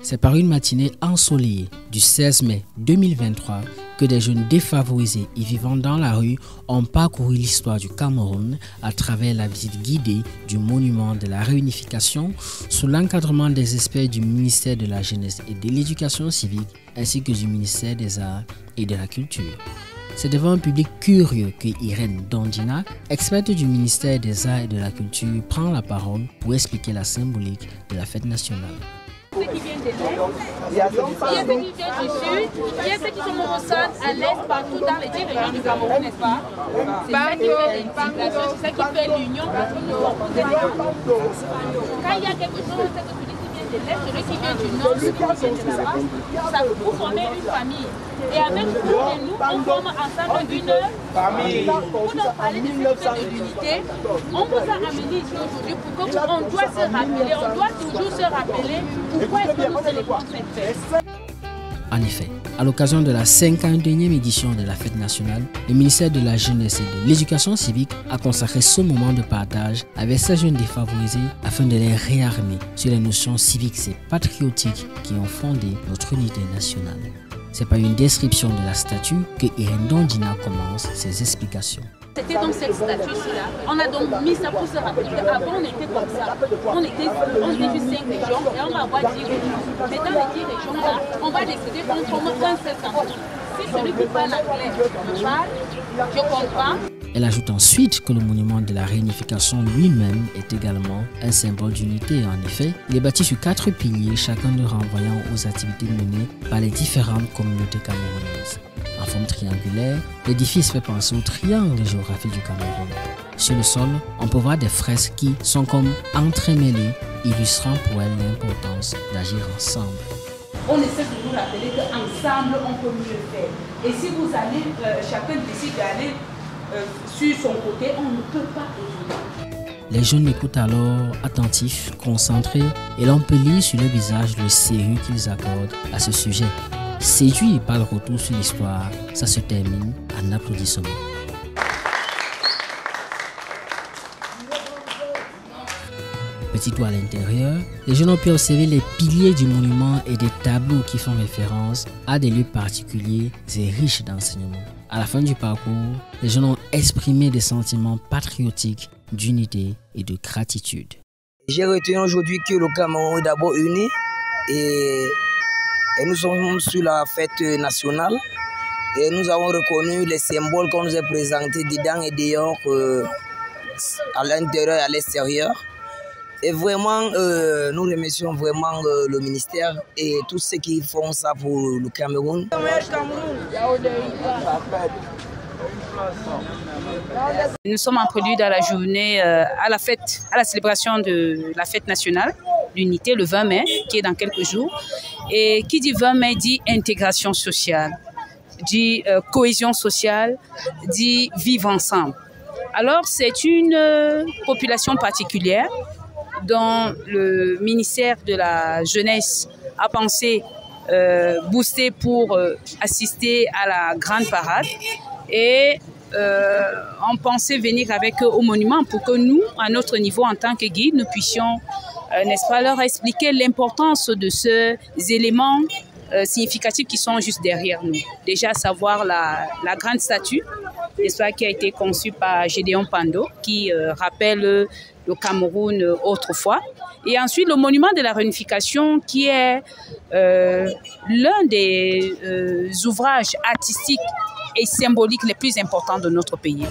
C'est par une matinée ensoleillée du 16 mai 2023 que des jeunes défavorisés y vivant dans la rue ont parcouru l'histoire du Cameroun à travers la visite guidée du monument de la réunification sous l'encadrement des experts du ministère de la Jeunesse et de l'Éducation civique ainsi que du ministère des Arts et de la Culture. C'est devant un public curieux que Irène Dondina, experte du ministère des Arts et de la Culture, prend la parole pour expliquer la symbolique de la fête nationale. Ceux qui viennent de l'Est, il y a ceux qui viennent du Sud, il y a ceux qui sont au centre, à l'Est, partout dans les 10 régions du Cameroun, n'est-ce pas? C'est ça qui fait l'intégration, c'est ça qui fait l'union parce que nous sommes quand il y a quelque chose, c'est que celui qui vient de l'Est, celui qui vient du Nord, celui qui vient de là-bas, ça vous formez une famille. Et avec vous et nous, on forme ensemble une famille. Pour nous parler de cette fête de l'unité, on vous a amené ici aujourd'hui pour qu'on doit se rappeler, on doit toujours se rappeler pourquoi est-ce que nous célébrons cette fête. En effet, à l'occasion de la 51e édition de la fête nationale, le ministère de la Jeunesse et de l'Éducation civique a consacré ce moment de partage avec ces jeunes défavorisés afin de les réarmer sur les notions civiques et patriotiques qui ont fondé notre unité nationale. C'est par une description de la statue que Irène Dondina commence ses explications. C'était donc cette statue-là. On a donc mis ça pour se rappeler qu'avant on était comme ça. On était juste 5 régions et on va avoir 10 régions. Mais dans les 10 régions-là, on va décider qu'on forme un seul canton. Si celui qui parle anglais me parle, je comprends. Elle ajoute ensuite que le monument de la réunification lui-même est également un symbole d'unité. En effet, il est bâti sur 4 piliers, chacun de renvoyant aux activités menées par les différentes communautés camerounaises. En forme triangulaire, l'édifice fait penser au triangle géographique du Cameroun. Sur le sol, on peut voir des fresques qui sont comme entremêlées, illustrant pour elles l'importance d'agir ensemble. On essaie de nous rappeler qu'ensemble, on peut mieux faire. Et si vous allez, chacun décide d'aller sur son côté, on ne peut pas évoluer. Les jeunes écoutent alors attentifs, concentrés, et l'on peut lire sur leur visage le sérieux qu'ils accordent à ce sujet. Séduit par le retour sur l'histoire, ça se termine en applaudissements. Petit doigt à l'intérieur, les jeunes ont pu observer les piliers du monument et des tableaux qui font référence à des lieux particuliers et riches d'enseignements. À la fin du parcours, les jeunes ont exprimé des sentiments patriotiques, d'unité et de gratitude. J'ai retenu aujourd'hui que le Cameroun est d'abord uni et nous sommes sur la fête nationale et nous avons reconnu les symboles qu'on nous a présentés dedans et dehors, à l'intérieur et à l'extérieur. Et vraiment, nous remercions vraiment le ministère et tous ceux qui font ça pour le Cameroun. Nous sommes en prélude à la journée, à la célébration de la fête nationale, l'unité, le 20 mai, qui est dans quelques jours. Et qui dit 20 mai dit intégration sociale, dit cohésion sociale, dit vivre ensemble. Alors c'est une population particulière dont le ministère de la Jeunesse a pensé booster pour assister à la grande parade. Et on pensait venir avec eux au monument pour que nous, à notre niveau en tant que guide, nous puissions, n'est-ce pas, leur expliquer l'importance de ces éléments significatifs qui sont juste derrière nous. Déjà, savoir la grande statue, n'est-ce pas, qui a été conçue par Gédéon Pando, qui rappelle le Cameroun autrefois. Et ensuite, le monument de la réunification, qui est l'un des ouvrages artistiques et symboliques les plus importants de notre pays.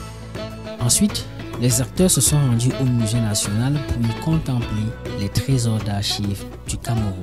Ensuite, les acteurs se sont rendus au Musée national pour y contempler les trésors d'archives du Cameroun.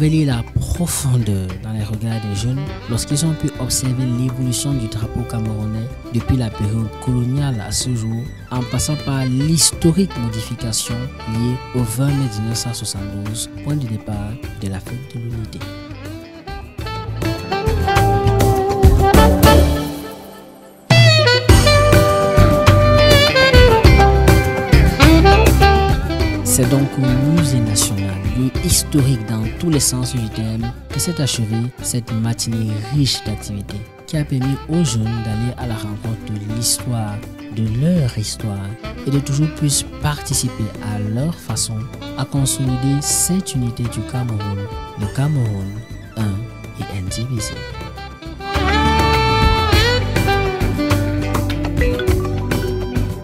Lire la profondeur dans les regards des jeunes lorsqu'ils ont pu observer l'évolution du drapeau camerounais depuis la période coloniale à ce jour, en passant par l'historique modification liée au 20 mai 1972, point de départ de la fête de l'unité. C'est donc au musée national, lieu historique dans tous les sens du terme, que s'est achevée cette matinée riche d'activités qui a permis aux jeunes d'aller à la rencontre de l'histoire, de leur histoire et de toujours plus participer à leur façon à consolider cette unité du Cameroun, le Cameroun un et indivisible.